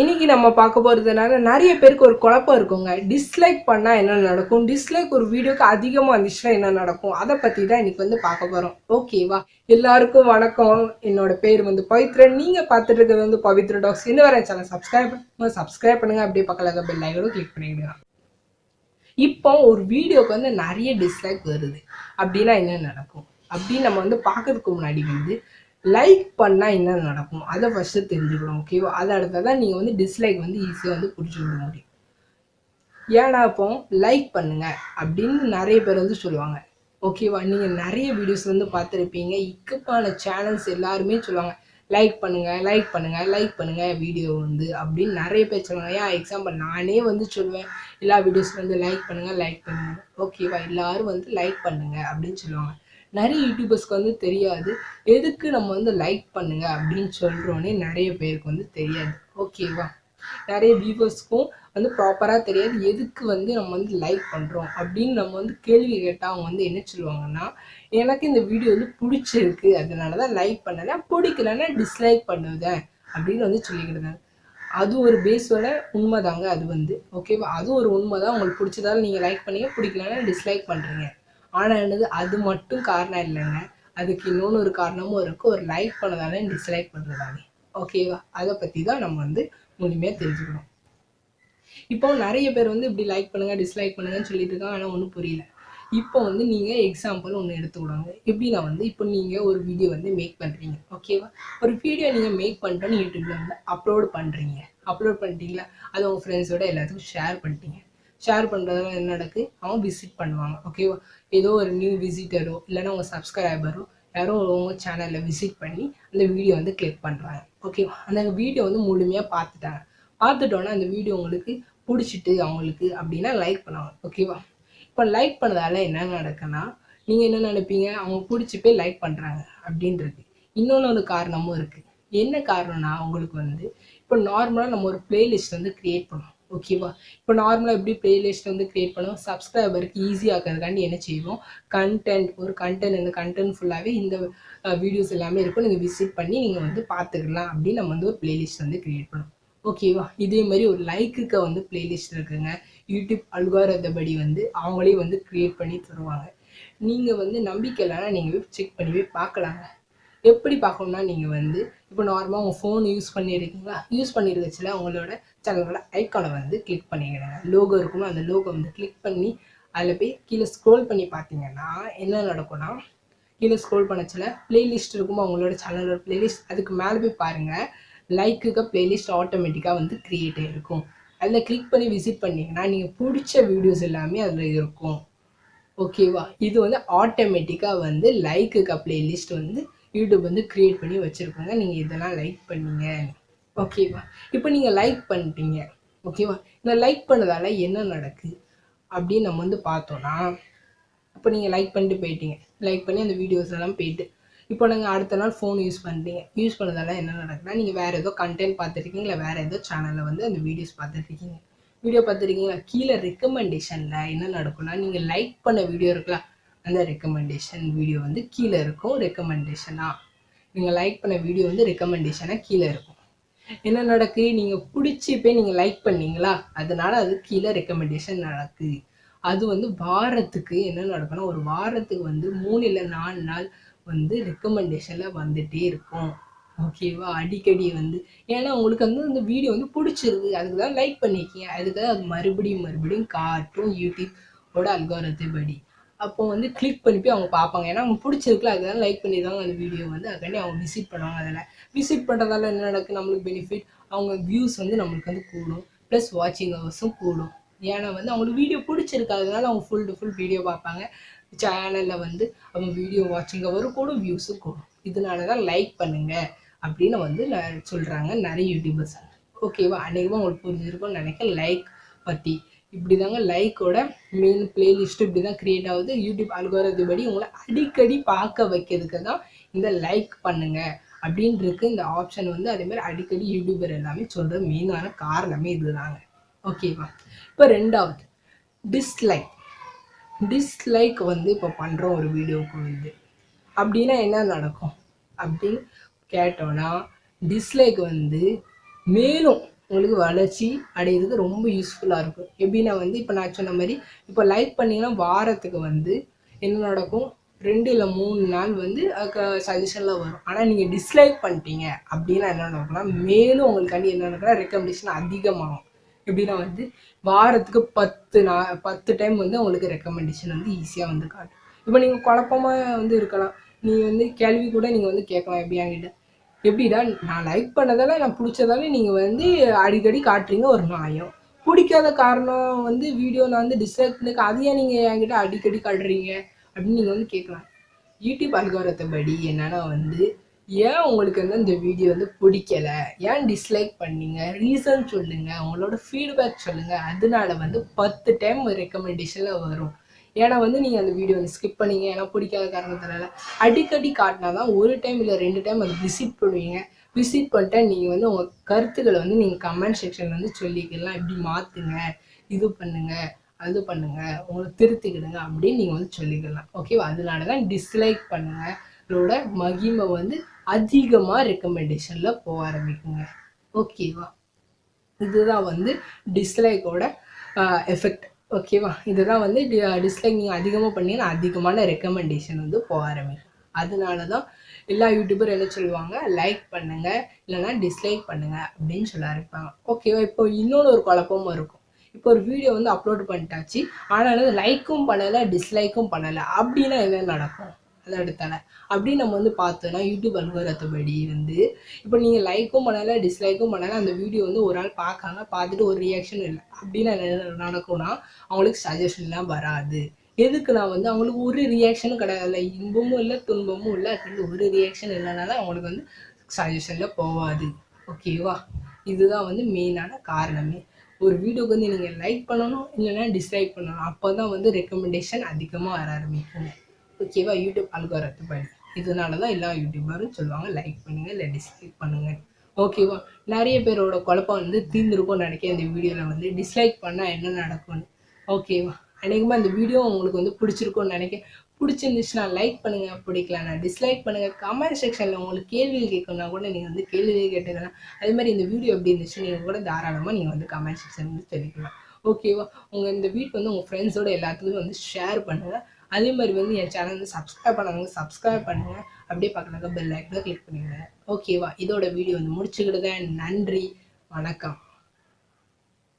இன்னைக்கு நம்ம பார்க்க போகிறதுனால நிறைய பேருக்கு ஒரு குழப்பம் இருக்குங்க. டிஸ்லைக் பண்ணால் என்ன நடக்கும், டிஸ்லைக் ஒரு வீடியோக்கு அதிகமாக வந்துச்சுன்னா என்ன நடக்கும், அதை பற்றி தான் இன்னைக்கு வந்து பார்க்க போகிறோம். ஓகேவா? எல்லாருக்கும் வணக்கம். என்னோட பேர் வந்து பவித்ரன். நீங்கள் பார்த்துட்டு இருக்கிறது வந்து பவித்ர டாக்ஸ். இந்த வர சேனல் சப்ஸ்கிரைப் பண்ணுங்க. அப்படியே பக்கத்தில் பெல் ஐக்கனும் கிளிக் பண்ணிடுங்க. இப்போ ஒரு வீடியோக்கு வந்து நிறைய டிஸ்லைக் வருது அப்படின்னா என்ன நடக்கும் அப்படின்னு நம்ம வந்து பார்க்கறதுக்கு முன்னாடி வந்து லைக் பண்ணால் என்ன நடக்கும் அதை ஃபஸ்ட்டு தெரிஞ்சுக்கணும். ஓகேவா? அதை அடுத்ததான் நீங்கள் வந்து டிஸ்லைக் வந்து ஈஸியாக வந்து பிடிச்சி விட முடியும். ஏன்னா இப்போ லைக் பண்ணுங்க அப்படின்னு நிறைய பேர் வந்து சொல்லுவாங்க. ஓகேவா? நீங்கள் நிறைய வீடியோஸ் வந்து பார்த்துருப்பீங்க. இக்கப்பான சேனல்ஸ் எல்லாருமே சொல்லுவாங்க லைக் பண்ணுங்க, லைக் பண்ணுங்க, லைக் பண்ணுங்க வீடியோ வந்து அப்படின்னு நிறைய பேர் சொல்லுவாங்க. ஏன் எக்ஸாம்பிள் நானே வந்து சொல்லுவேன், எல்லா வீடியோஸ் வந்து லைக் பண்ணுங்க, லைக் பண்ணுங்க. ஓகேவா? எல்லாரும் வந்து லைக் பண்ணுங்க அப்படின்னு சொல்லுவாங்க. நிறைய யூடியூபர்ஸ்க்கு வந்து தெரியாது எதுக்கு நம்ம வந்து லைக் பண்ணுங்க அப்படின்னு சொல்கிறோன்னே நிறைய பேருக்கு வந்து தெரியாது. ஓகேவா? நிறைய வியூவர்ஸ்க்கும் வந்து ப்ராப்பராக தெரியாது எதுக்கு வந்து நம்ம வந்து லைக் பண்ணுறோம் அப்படின்னு நம்ம வந்து கேள்வி கேட்டால் அவங்க வந்து என்ன சொல்லுவாங்கன்னா, எனக்கு இந்த வீடியோ வந்து பிடிச்சிருக்கு அதனால தான் லைக் பண்ணலை, பிடிக்கலன்னா டிஸ்லைக் பண்ணுவேன் அப்படின்னு வந்து சொல்லிக்கிடுதாங்க. அது ஒரு பேஸோட உண்மை தாங்க அது வந்து. ஓகேவா? அது ஒரு உண்மை தான். உங்களுக்கு பிடிச்சதால நீங்கள் லைக் பண்ணீங்க, பிடிக்கலன்னா டிஸ்லைக் பண்ணுறீங்க. ஆனால் என்னது அது மட்டும் காரணம் இல்லைங்க. அதுக்கு இன்னொன்று ஒரு காரணமும் இருக்குது. ஒரு லைக் பண்ணதாலே டிஸ்லைக் பண்ணுறதாலே. ஓகேவா? அதை பற்றி தான் நம்ம வந்து முழுமையாக தெரிஞ்சுக்கணும். இப்போ நிறைய பேர் வந்து இப்படி லைக் பண்ணுங்கள் டிஸ்லைக் பண்ணுங்கன்னு சொல்லிட்டு இருக்காங்க. ஆனால் ஒன்றும் புரியல. இப்போ வந்து நீங்கள் எக்ஸாம்பிள் ஒன்று எடுத்துக்கிடுவாங்க. எப்படின்னா வந்து இப்போ நீங்கள் ஒரு வீடியோ வந்து மேக் பண்ணுறீங்க. ஓகேவா? ஒரு வீடியோ நீங்கள் மேக் பண்ணிட்டோன்னு யூடியூப்பில் வந்து அப்லோட் பண்ணுறீங்க. அப்லோட் பண்ணிட்டீங்களா, அதை உங்கள் ஃப்ரெண்ட்ஸோட எல்லாத்துக்கும் ஷேர் பண்ணிட்டீங்க. ஷேர் பண்ணுறதுல என்ன நடக்கு, அவங்க விசிட் பண்ணுவாங்க. ஓகேவா? ஏதோ ஒரு நியூ விசிட்டரோ இல்லைன்னா உங்கள் சப்ஸ்கிரைபரோ யாரோ உங்கள் சேனலில் விசிட் பண்ணி அந்த வீடியோ வந்து கிளிக் பண்ணுறாங்க. ஓகேவா? அந்த வீடியோ வந்து முழுமையாக பார்த்துட்டோன்னா அந்த வீடியோ உங்களுக்கு பிடிச்சிட்டு அவங்களுக்கு அப்படின்னா லைக் பண்ணுவாங்க. ஓகேவா? இப்போ லைக் பண்ணதால என்ன நடக்குன்னா, நீங்கள் என்ன நினைப்பீங்க, அவங்க பிடிச்சி போய் லைக் பண்ணுறாங்க அப்படின்றது. இன்னொன்று ஒரு காரணமும் இருக்குது. என்ன காரணம்னா, அவங்களுக்கு வந்து இப்போ நார்மலாக நம்ம ஒரு பிளேலிஸ்ட் வந்து க்ரியேட் பண்ணுவோம். ஓகேவா? இப்போ நார்மலாக எப்படி பிளேலிஸ்ட் வந்து க்ரியேட் பண்ணுவோம், சப்ஸ்கிரைபருக்கு ஈஸியாகிறதுக்காண்டி என்ன செய்வோம், இந்த கண்டென்ட் ஃபுல்லாகவே இந்த வீடியோஸ் எல்லாமே இருக்கும், நீங்கள் விசிட் பண்ணி நீங்கள் வந்து பார்த்துக்கலாம் அப்படின்னு நம்ம வந்து ஒரு பிளேலிஸ்ட் வந்து க்ரியேட் பண்ணுவோம். ஓகேவா? இதே மாதிரி ஒரு லைக்குக்கு வந்து பிளேலிஸ்ட் இருக்குங்க. யூடியூப் அல்காரிதம்படி வந்து அவங்களே வந்து க்ரியேட் பண்ணி தருவாங்க. நீங்கள் வந்து நம்பிக்கை இல்லைன்னா நீங்கள் செக் பண்ணி பார்க்கலாங்க. எப்படி பார்க்கணும்னா, நீங்கள் வந்து இப்போ நார்மலாக உங்கள் ஃபோன் யூஸ் பண்ணியிருக்கீங்களா, யூஸ் பண்ணியிருக்கச்சில உங்களோட சேனலோட ஐக்கானை வந்து கிளிக் பண்ணிக்கிடுங்க. லோகோ இருக்குன்னா அந்த லோகோ வந்து கிளிக் பண்ணி அதில் போய் கீழே ஸ்க்ரோல் பண்ணி பார்த்தீங்கன்னா என்ன நடக்கும்னா, கீழே ஸ்க்ரோல் பண்ணச்சில் பிளேலிஸ்ட் இருக்குமோ அவங்களோட சேனலோட பிளேலிஸ்ட், அதுக்கு மேலே போய் பாருங்கள், லைக்குக்கு பிளேலிஸ்ட் ஆட்டோமேட்டிக்காக வந்து க்ரியேட் ஆகிருக்கும். அதில் கிளிக் பண்ணி விசிட் பண்ணிங்கன்னா நீங்கள் பிடிச்ச வீடியோஸ் எல்லாமே அதில் இருக்கும். ஓகேவா? இது வந்து ஆட்டோமேட்டிக்காக வந்து லைக்குக்கு பிளேலிஸ்ட் வந்து யூடியூப் வந்து க்ரியேட் பண்ணி வச்சுருக்காங்க. நீங்கள் இதெல்லாம் லைக் பண்ணீங்க. ஓகேவா? இப்போ நீங்கள் லைக் பண்ணிட்டீங்க. ஓகேவா? இந்த லைக் பண்ணதால் என்ன நடக்குது அப்படின்னு நம்ம வந்து பார்த்தோன்னா, இப்போ நீங்கள் லைக் பண்ணிட்டு போயிட்டீங்க. லைக் பண்ணி அந்த வீடியோஸ் எல்லாம் போயிட்டு இப்போ நீங்கள் அடுத்த நாள் ஃபோன் யூஸ் பண்ணுறீங்க. யூஸ் பண்ணதால என்ன நடக்குதுன்னா, நீங்கள் வேறு ஏதோ கண்டென்ட் பார்த்துருக்கீங்க, இல்லை வேறு ஏதோ சேனலில் வந்து அந்த வீடியோஸ் பார்த்துட்ருக்கீங்க. வீடியோ பார்த்துருக்கீங்களா, கீழே ரெக்கமெண்டேஷனில் என்ன நடக்கும்னா, நீங்கள் லைக் பண்ண வீடியோ இருக்கலாம், அந்த ரெக்கமெண்டேஷன் வீடியோ வந்து கீழே இருக்கும். ரெக்கமெண்டேஷனாக நீங்கள் லைக் பண்ண வீடியோ வந்து ரெக்கமெண்டேஷனாக கீழே இருக்கும். என்ன நடக்கு, நீங்கள் பிடிச்சி போய் நீங்கள் லைக் பண்ணீங்களா, அதனால அது கீழே ரெக்கமெண்டேஷன் நடக்குது. அது வந்து வாரத்துக்கு என்ன நடக்கும்னா, ஒரு வாரத்துக்கு வந்து 3 இல்லை 4 நாள் வந்து ரெக்கமெண்டேஷனில் வந்துகிட்டே இருக்கும். ஓகேவா? அடிக்கடி வந்து ஏன்னா உங்களுக்கு வந்து அந்த வீடியோ வந்து பிடிச்சிருக்கு, அதுக்கு தான் லைக் பண்ணியிருக்கீங்க, அதுக்கு தான் அது மறுபடியும் காட்டும் யூடியூபோட அல்காரிதம்படி. அப்போ வந்து கிளிக் பண்ணி போய் அவங்க பார்ப்பாங்க. ஏன்னா அவங்க பிடிச்சிருக்குல, அதுதான் லைக் பண்ணியிருக்காங்க அந்த வீடியோ வந்து, அதுக்காண்டி அவங்க விசிட் பண்ணுவாங்க. அதில் விசிட் பண்ணுறதால என்ன நடக்குது, நம்மளுக்கு பெனிஃபிட், அவங்க வியூஸ் வந்து நம்மளுக்கு வந்து கூடும், ப்ளஸ் வாட்சிங் ஹவர்ஸும் கூடும். ஏன்னா வந்து அவங்களுக்கு வீடியோ பிடிச்சிருக்கு, அதனால அவங்க ஃபுல் வீடியோ பார்ப்பாங்க. சேனலில் வந்து அவங்க வீடியோ வாட்சிங் ஹவரும் கூடும், வியூஸும் கூடும். இதனால தான் லைக் பண்ணுங்கள் அப்படின்னு வந்து சொல்கிறாங்க நிறைய யூடியூபர்ஸ். ஓகேவா? அநேகமாக உங்களுக்கு புரிஞ்சிருக்கும்னு நினைக்கிறேன் லைக் பற்றி. இப்படி தாங்க லைக்கோட மெயின் பிளேலிஸ்ட்டு இப்படி தான் க்ரியேட் ஆகுது. யூடியூப் அல்காரிதம் படி உங்களை அடிக்கடி பார்க்க வைக்கிறதுக்கு தான் இந்த லைக் பண்ணுங்கள் அப்படின்ட்டு இந்த ஆப்ஷன் வந்து அதேமாதிரி அடிக்கடி யூடியூபர் எல்லாமே சொல்கிற மெயினான காரணமே இதுதாங்க. ஓகேவா? இப்போ ரெண்டாவது டிஸ்லைக் வந்து இப்போ பண்ணுறோம் ஒரு வீடியோவுக்கு வந்து அப்படின்னா என்ன நடக்கும் அப்படின்னு கேட்டோன்னா, டிஸ்லைக் வந்து மேலும் உங்களுக்கு வளர்ச்சி அடையிறதுக்கு ரொம்ப யூஸ்ஃபுல்லாக இருக்கும். எப்படின்னா வந்து இப்போ நான் சொன்ன மாதிரி இப்போ லைக் பண்ணிங்கன்னா வாரத்துக்கு வந்து என்ன நடக்கும், 2 இல்லை 3 நாள் வந்து சஜஷனில் வரும். ஆனால் நீங்கள் டிஸ்லைக் பண்ணிட்டீங்க அப்படின்னா என்ன நடக்கும்னா மேலும் உங்களுக்காண்டி என்ன நடக்குன்னா ரெக்கமெண்டேஷன் அதிகமாகும். எப்படின்னா வந்து வாரத்துக்கு 10 டைம் வந்து உங்களுக்கு ரெக்கமெண்டேஷன் வந்து ஈஸியாக வந்து காட்டும். இப்போ நீங்கள் குழப்பமாக வந்து இருக்கலாம், நீங்கள் வந்து கேள்வி கூட நீங்கள் வந்து கேட்கலாம் எப்படி என்கிட்ட, எப்படிடா நான் லைக் பண்ணதால நான் பிடிச்சதால நீங்கள் வந்து அடிக்கடி காட்டுறீங்க ஒரு நியாயம், பிடிக்காத காரணம் வந்து வீடியோ நான் வந்து டிஸ்லைக் பண்ணி அதையே நீங்கள் என்கிட்ட அடிக்கடி காட்டுறீங்க அப்படின்னு நீங்கள் வந்து கேட்கலாம். யூடியூப் அல்காரத்தை படி என்னன்னா வந்து ஏன் உங்களுக்கு வந்து இந்த வீடியோ வந்து பிடிக்கல, ஏன் டிஸ்லைக் பண்ணீங்க, ரீசன் சொல்லுங்கள், உங்களோட ஃபீட்பேக் சொல்லுங்கள். அதனால வந்து 10 டைம் ரெக்கமெண்டேஷனில் வரும். ஏன்னா வந்து நீங்கள் அந்த வீடியோ வந்து ஸ்கிப் பண்ணீங்க ஏன்னா பிடிக்காத காரணத்தினால. அடிக்கடி காட்டினா தான் ஒரு டைம் இல்லை 2 டைம் அதை விசிட் பண்ணுவீங்க. விசிட் பண்ணிட்டா நீங்கள் வந்து உங்கள் கருத்துக்களை வந்து நீங்கள் கமெண்ட் செக்ஷனில் வந்து சொல்லிக்கலாம், இப்படி மாற்றுங்க, இது பண்ணுங்கள், அது பண்ணுங்கள், உங்களை திருத்திக்கிடுங்க அப்படின்னு நீங்கள் வந்து சொல்லிக்கலாம். ஓகேவா? அதனால தான் டிஸ்லைக் பண்ணுங்கள் இதோட மகிமை வந்து அதிகமாக ரெக்கமெண்டேஷனில் போக ஆரம்பிக்குங்க. ஓகேவா? இதுதான் வந்து டிஸ்லைக்கோட எஃபெக்ட். ஓகேவா? இதுதான் வந்து டிஸ்லைக் நீங்கள் அதிகமாக பண்ணீங்கன்னா அதிகமான ரெக்கமெண்டேஷன் வந்து போக ஆரம்பிக்கும். அதனால தான் எல்லா யூடியூபர் என்ன சொல்லுவாங்க, லைக் பண்ணுங்கள் இல்லைனா டிஸ்லைக் பண்ணுங்கள் அப்படின்னு சொல்ல ஆரம்பிப்பாங்க. ஓகேவா? இப்போ இன்னொன்று ஒரு குழப்பமும் இருக்கும். இப்போ ஒரு வீடியோ வந்து அப்லோட் பண்ணிட்டாச்சு, ஆனாலும் லைக்கும் பண்ணலை டிஸ்லைக்கும் பண்ணலை அப்படின்னா என்ன நடக்கும், அதை எடுத்தால அப்படின்னு நம்ம வந்து பார்த்தோன்னா யூடியூப் அல்காரிதப்படி வந்து இப்போ நீங்கள் லைக்கும் பண்ணலை டிஸ்லைக்கும் பண்ணலை அந்த வீடியோ வந்து ஒரு ஆள் பார்க்காங்க, பார்த்துட்டு ஒரு ரியாக்ஷனும் இல்லை அப்படின்னா என்ன நடக்கும்னா அவங்களுக்கு சஜஷன்லாம் வராது. எதுக்குன்னா வந்து அவங்களுக்கு ஒரு ரியாக்ஷனும் கிடையாது, இன்பமும் இல்லை துன்பமும் இல்லை, அது ஒரு ரியாக்ஷன் இல்லைனால அவங்களுக்கு வந்து சஜஷனில் போகாது. ஓகேவா? இதுதான் வந்து மெயினான காரணமே. ஒரு வீடியோக்கு வந்து நீங்கள் லைக் பண்ணணும் இல்லைன்னா டிஸ்லைக் பண்ணணும், அப்போ தான் வந்து ரெக்கமெண்டேஷன் அதிகமாக வர ஆரம்பிக்குங்க. ஓகேவா? யூடியூப் அல்காரிதம் படி. இதனால தான் எல்லா யூடியூபரும் சொல்லுவாங்க லைக் பண்ணுங்கள் இல்லை டிஸ்லைக் பண்ணுங்கள். ஓகேவா? நிறைய பேரோட குழப்பம் வந்து தீர்ந்துருக்கும்னு நினைக்கிறேன் இந்த வீடியோவில் வந்து டிஸ்லைக் பண்ணால் என்ன நடக்கும்னு. ஓகேவா? அநேகமாக இந்த வீடியோ உங்களுக்கு வந்து பிடிச்சிருக்கும்னு நினைக்கிறேன். பிடிச்சிருந்துச்சுன்னா லைக் பண்ணுங்கள், பிடிக்கலன்னா டிஸ்லைக் பண்ணுங்கள். கமெண்ட் செக்ஷனில் உங்களுக்கு கேள்விகள் கேட்கணுன்னா கூட நீங்கள் வந்து கேள்விகள் கேட்டுக்கலாம். அதே மாதிரி இந்த வீடியோ எப்படி இருந்துச்சுன்னு நீங்கள் கூட தாராளமாக நீங்கள் வந்து கமெண்ட் செக்ஷன் வந்து தெரிவிக்கலாம். ஓகேவா? இந்த வீடியோ வந்து உங்கள் ஃப்ரெண்ட்ஸோட எல்லாத்துக்கும் வந்து ஷேர் பண்ணுங்கள். அதே மாதிரி வந்து என் சேனல் வந்து சப்ஸ்கிரைப் பண்ணாதவங்க சப்ஸ்கிரைப் பண்ணுங்கள். அப்படியே பக்கத்துல பெல் ஐக்கனை கிளிக் பண்ணிடுங்க. ஓகேவா? இதோட வீடியோ வந்து முடிச்சுக்கிடுதேன். நன்றி, வணக்கம்.